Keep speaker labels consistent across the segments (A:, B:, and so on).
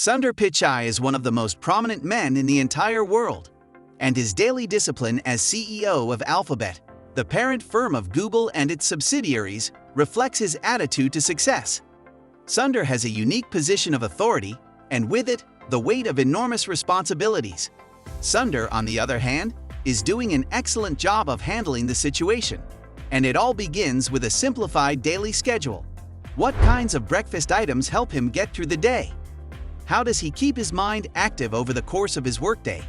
A: Sundar Pichai is one of the most prominent men in the entire world, and his daily discipline as CEO of Alphabet, the parent firm of Google and its subsidiaries, reflects his attitude to success. Sundar has a unique position of authority, and with it, the weight of enormous responsibilities. Sundar, on the other hand, is doing an excellent job of handling the situation, and it all begins with a simplified daily schedule. What kinds of breakfast items help him get through the day? How does he keep his mind active over the course of his workday?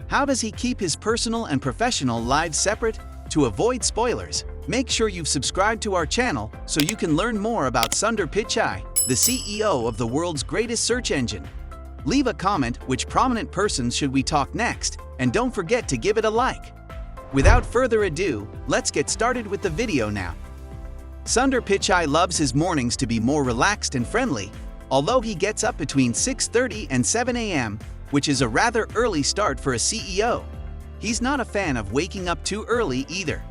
A: How does he keep his personal and professional lives separate? To avoid spoilers, make sure you've subscribed to our channel so you can learn more about Sundar Pichai, the CEO of the world's greatest search engine. Leave a comment which prominent persons should we talk next, and don't forget to give it a like. Without further ado, let's get started with the video now. Sundar Pichai loves his mornings to be more relaxed and friendly, although he gets up between 6:30 and 7 a.m., which is a rather early start for a CEO. He's not a fan of waking up too early either.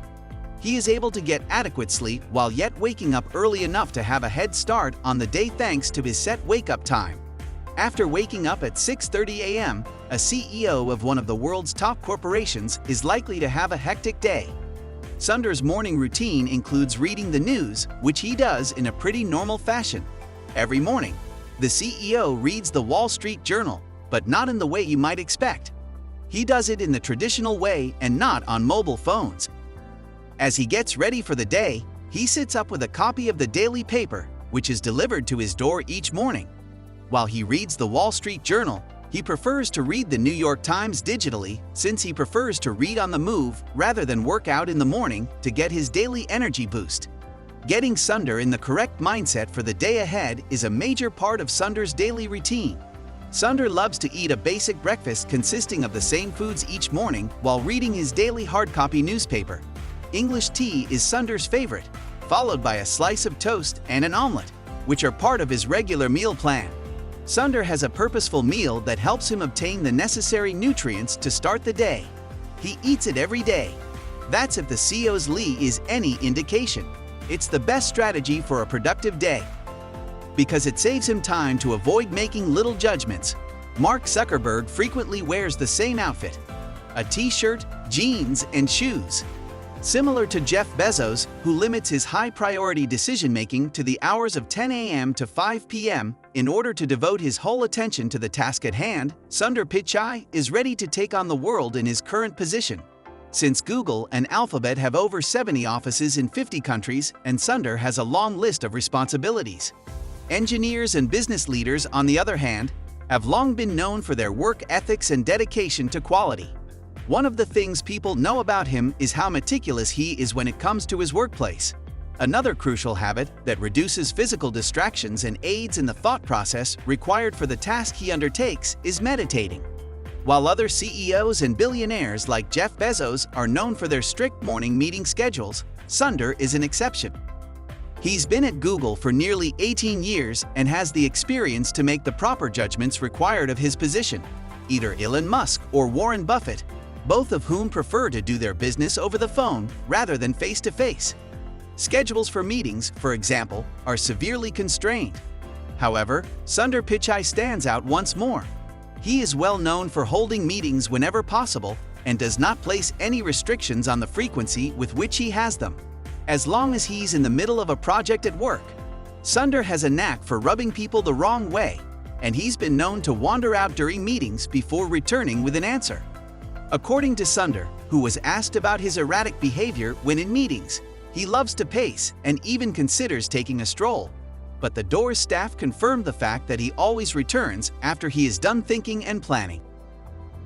A: He is able to get adequate sleep while yet waking up early enough to have a head start on the day thanks to his set wake-up time. After waking up at 6:30 a.m., a CEO of one of the world's top corporations is likely to have a hectic day. Sundar's morning routine includes reading the news, which he does in a pretty normal fashion. Every morning, the CEO reads the Wall Street Journal, but not in the way you might expect. He does it in the traditional way and not on mobile phones. As he gets ready for the day, he sits up with a copy of the daily paper, which is delivered to his door each morning. While he reads the Wall Street Journal, he prefers to read the New York Times digitally, since he prefers to read on the move rather than work out in the morning to get his daily energy boost. Getting Sundar in the correct mindset for the day ahead is a major part of Sundar's daily routine. Sundar loves to eat a basic breakfast consisting of the same foods each morning while reading his daily hard-copy newspaper. English tea is Sundar's favorite, followed by a slice of toast and an omelette, which are part of his regular meal plan. Sundar has a purposeful meal that helps him obtain the necessary nutrients to start the day. He eats it every day. That's if the CEO's Lee is any indication. It's the best strategy for a productive day, because it saves him time to avoid making little judgments. Mark Zuckerberg frequently wears the same outfit: a t-shirt, jeans, and shoes. Similar to Jeff Bezos, who limits his high-priority decision-making to the hours of 10 a.m. to 5 p.m. in order to devote his whole attention to the task at hand, Sundar Pichai is ready to take on the world in his current position. Since Google and Alphabet have over 70 offices in 50 countries, and Sundar has a long list of responsibilities. Engineers and business leaders, on the other hand, have long been known for their work ethics and dedication to quality. One of the things people know about him is how meticulous he is when it comes to his workplace. Another crucial habit that reduces physical distractions and aids in the thought process required for the task he undertakes is meditating. While other CEOs and billionaires like Jeff Bezos are known for their strict morning meeting schedules, Sundar is an exception. He's been at Google for nearly 18 years and has the experience to make the proper judgments required of his position. Either Elon Musk or Warren Buffett, both of whom prefer to do their business over the phone rather than face-to-face. Schedules for meetings, for example, are severely constrained. However, Sundar Pichai stands out once more. He is well known for holding meetings whenever possible and does not place any restrictions on the frequency with which he has them. As long as he's in the middle of a project at work, Sundar has a knack for rubbing people the wrong way, and he's been known to wander out during meetings before returning with an answer. According to Sundar, who was asked about his erratic behavior when in meetings, he loves to pace and even considers taking a stroll. But the door's staff confirmed the fact that he always returns after he is done thinking and planning.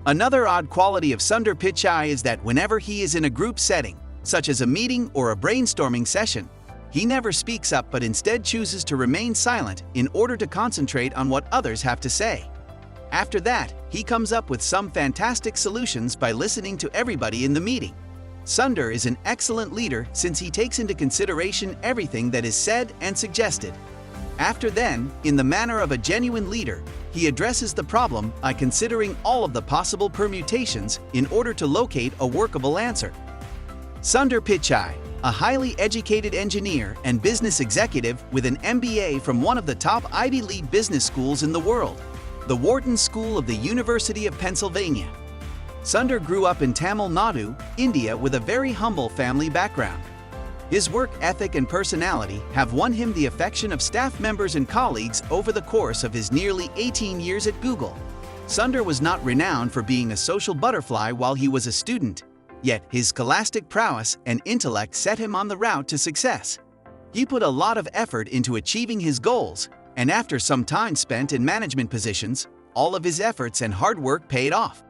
A: Another odd quality of Sundar Pichai is that whenever he is in a group setting, such as a meeting or a brainstorming session, he never speaks up but instead chooses to remain silent in order to concentrate on what others have to say. After that, he comes up with some fantastic solutions by listening to everybody in the meeting. Sundar is an excellent leader since he takes into consideration everything that is said and suggested. After then, in the manner of a genuine leader, he addresses the problem by considering all of the possible permutations in order to locate a workable answer. Sundar Pichai, a highly educated engineer and business executive with an MBA from one of the top Ivy League business schools in the world, the Wharton School of the University of Pennsylvania. Sundar grew up in Tamil Nadu, India with a very humble family background. His work ethic and personality have won him the affection of staff members and colleagues over the course of his nearly 18 years at Google. Sundar was not renowned for being a social butterfly while he was a student, yet his scholastic prowess and intellect set him on the route to success. He put a lot of effort into achieving his goals, and after some time spent in management positions, all of his efforts and hard work paid off.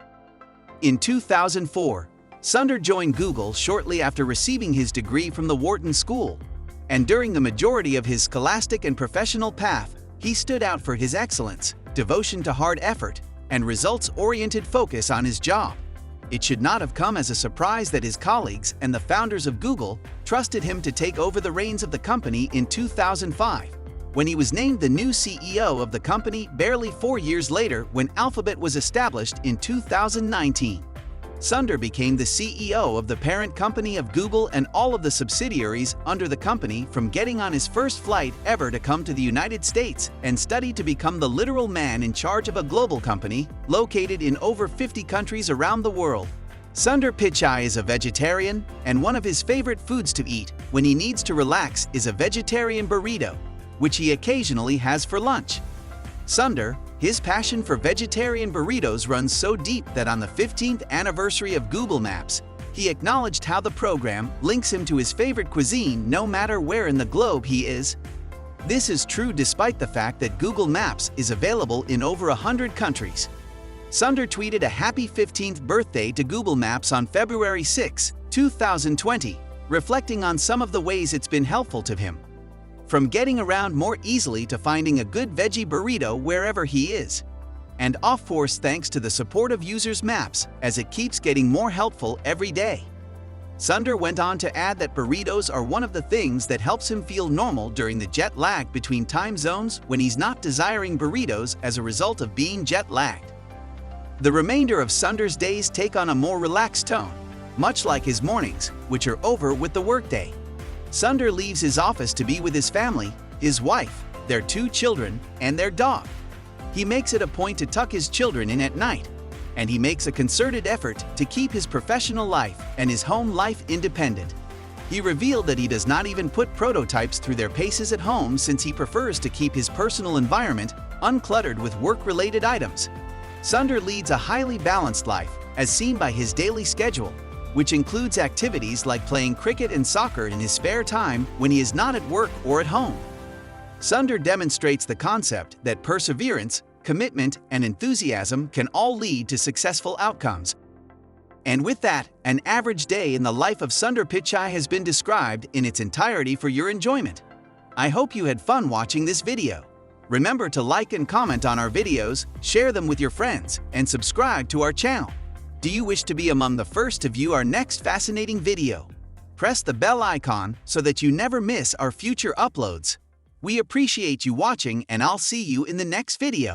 A: In 2004, Sundar joined Google shortly after receiving his degree from the Wharton School, and during the majority of his scholastic and professional path, he stood out for his excellence, devotion to hard effort, and results-oriented focus on his job. It should not have come as a surprise that his colleagues and the founders of Google trusted him to take over the reins of the company in 2005, when he was named the new CEO of the company barely 4 years later when Alphabet was established in 2019. Sundar became the CEO of the parent company of Google and all of the subsidiaries under the company, from getting on his first flight ever to come to the United States and study to become the literal man in charge of a global company located in over 50 countries around the world. Sundar Pichai is a vegetarian, and one of his favorite foods to eat when he needs to relax is a vegetarian burrito, which he occasionally has for lunch. Sundar, his passion for vegetarian burritos runs so deep that on the 15th anniversary of Google Maps, he acknowledged how the program links him to his favorite cuisine no matter where in the globe he is. This is true despite the fact that Google Maps is available in over 100 countries. Sundar tweeted a happy 15th birthday to Google Maps on February 6, 2020, reflecting on some of the ways it's been helpful to him, from getting around more easily to finding a good veggie burrito wherever he is, and off-course thanks to the support of users' maps as it keeps getting more helpful every day. Sundar went on to add that burritos are one of the things that helps him feel normal during the jet lag between time zones when he's not desiring burritos as a result of being jet-lagged. The remainder of Sundar's days take on a more relaxed tone, much like his mornings, which are over with the workday. Sundar leaves his office to be with his family, his wife, their 2 children, and their dog. He makes it a point to tuck his children in at night, and he makes a concerted effort to keep his professional life and his home life independent. He revealed that he does not even put prototypes through their paces at home, since he prefers to keep his personal environment uncluttered with work-related items. Sundar leads a highly balanced life, as seen by his daily schedule, which includes activities like playing cricket and soccer in his spare time when he is not at work or at home. Sundar demonstrates the concept that perseverance, commitment, and enthusiasm can all lead to successful outcomes. And with that, an average day in the life of Sundar Pichai has been described in its entirety for your enjoyment. I hope you had fun watching this video. Remember to like and comment on our videos, share them with your friends, and subscribe to our channel. Do you wish to be among the first to view our next fascinating video? Press the bell icon so that you never miss our future uploads. We appreciate you watching, and I'll see you in the next video.